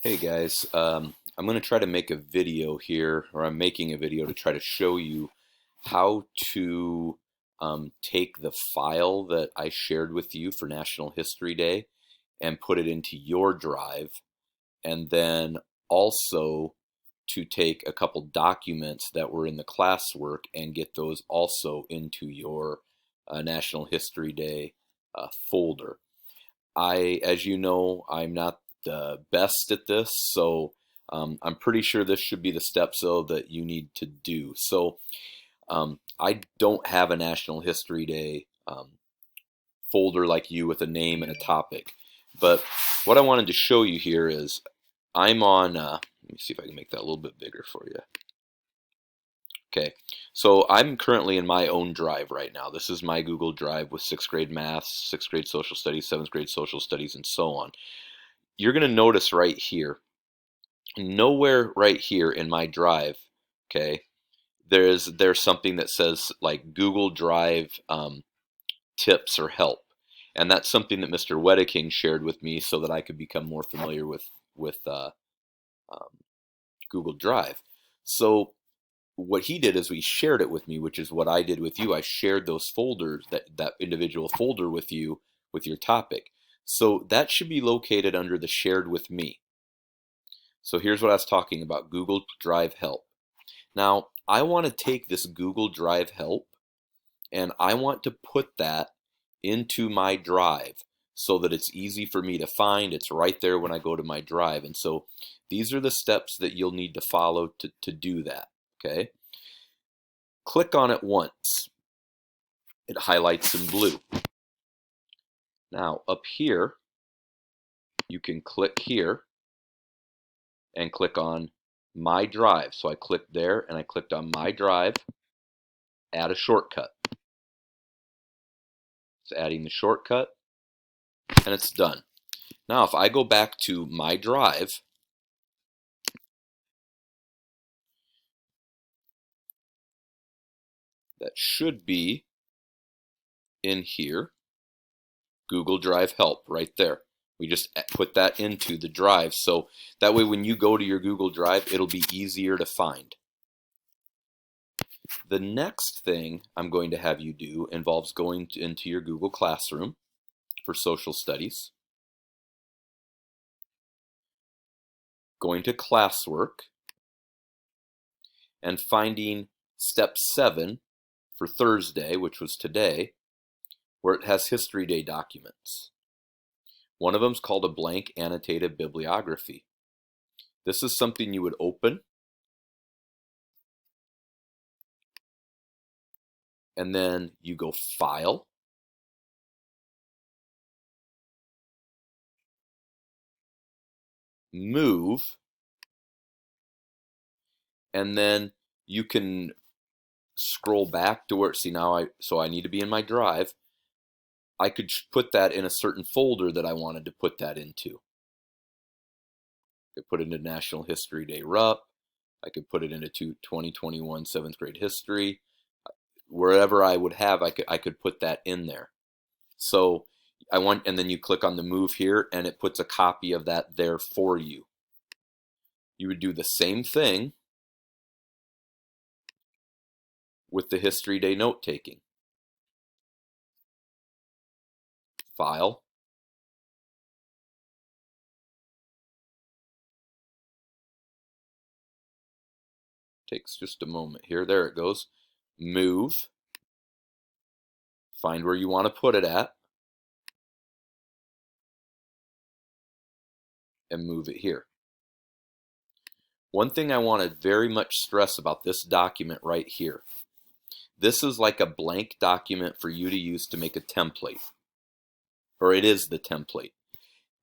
Hey guys, I'm going to try to make a video here, or I'm making a video to try to show you how to take the file that I shared with you for National History Day and put it into your drive, and then also to take a couple documents that were in the classwork and get those also into your National History Day folder. As you know, I'm not the best at this, so I'm pretty sure this should be the steps though that you need to do. So I don't have a National History Day folder like you with a name and a topic, but what I wanted to show you here is I'm on. Let me see if I can make that a little bit bigger for you. Okay, so I'm currently in my own drive right now. This is my Google Drive with 6th grade math, 6th grade social studies, 7th grade social studies, and so on. You're going to notice right here, nowhere right here in my drive, okay, there's something that says like Google Drive tips or help, and that's something that Mr. Wedeking shared with me so that I could become more familiar with um, Google Drive. So what he did is he shared it with me, which is what I did with you. I shared those folders, that individual folder with you with your topic. So that should be located under the shared with me. So here's what I was talking about, Google Drive help. Now, I want to take this Google Drive help and I want to put that into my drive so that it's easy for me to find. It's right there when I go to my drive. And so these are the steps that you'll need to follow to do that, okay? Click on it once. It highlights in blue. Now, up here, you can click here and click on My Drive. So I clicked there and I clicked on My Drive, add a shortcut. It's adding the shortcut and it's done. Now if I go back to my drive, that should be in here, Google Drive help right there. We just put that into the drive, so that way when you go to your Google Drive, it'll be easier to find. The next thing I'm going to have you do involves going into your Google Classroom for social studies, going to classwork, and finding step 7 for Thursday, which was today, where it has History Day documents. One of them is called a blank annotated bibliography. This is something you would open and then you go File, Move, and then you can scroll back to where, see now I need to be in my drive. I could put that in a certain folder that I wanted to put that into. I could put it into National History Day RUP. I could put it into 2021 7th grade history. Wherever I would have, I could put that in there. So and then you click on the move here and it puts a copy of that there for you. You would do the same thing with the History Day note taking. File, takes just a moment here, there it goes. Move, find where you want to put it at, and move it here. One thing I want to very much stress about this document right here, this is like a blank document for you to use to make a template, or it is the template.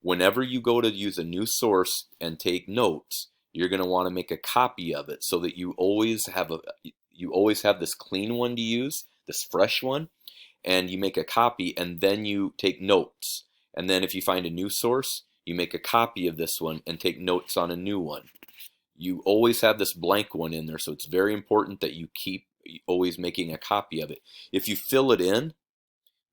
Whenever you go to use a new source and take notes, you're going to want to make a copy of it so that you always have this clean one to use, this fresh one, and you make a copy and then you take notes. And then if you find a new source, you make a copy of this one and take notes on a new one. You always have this blank one in there, so it's very important that you keep always making a copy of it. If you fill it in,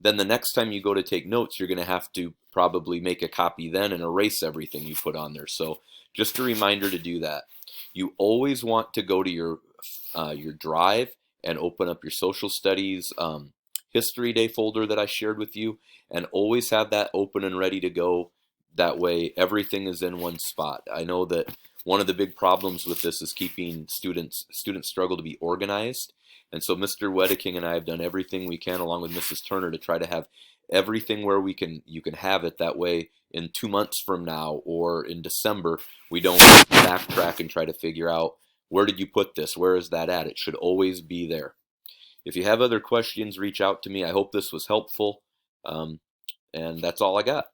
then the next time you go to take notes, you're going to have to probably make a copy then and erase everything you put on there. So just a reminder to do that. You always want to go to your drive and open up your social studies history day folder that I shared with you, and always have that open and ready to go. That way everything is in one spot. I know that one of the big problems with this is keeping students struggle to be organized. And so Mr. Wedeking and I have done everything we can, along with Mrs. Turner, to try to have everything where you can have it. That way in 2 months from now or in December, we don't backtrack and try to figure out, where did you put this? Where is that at? It should always be there. If you have other questions, reach out to me. I hope this was helpful. And that's all I got.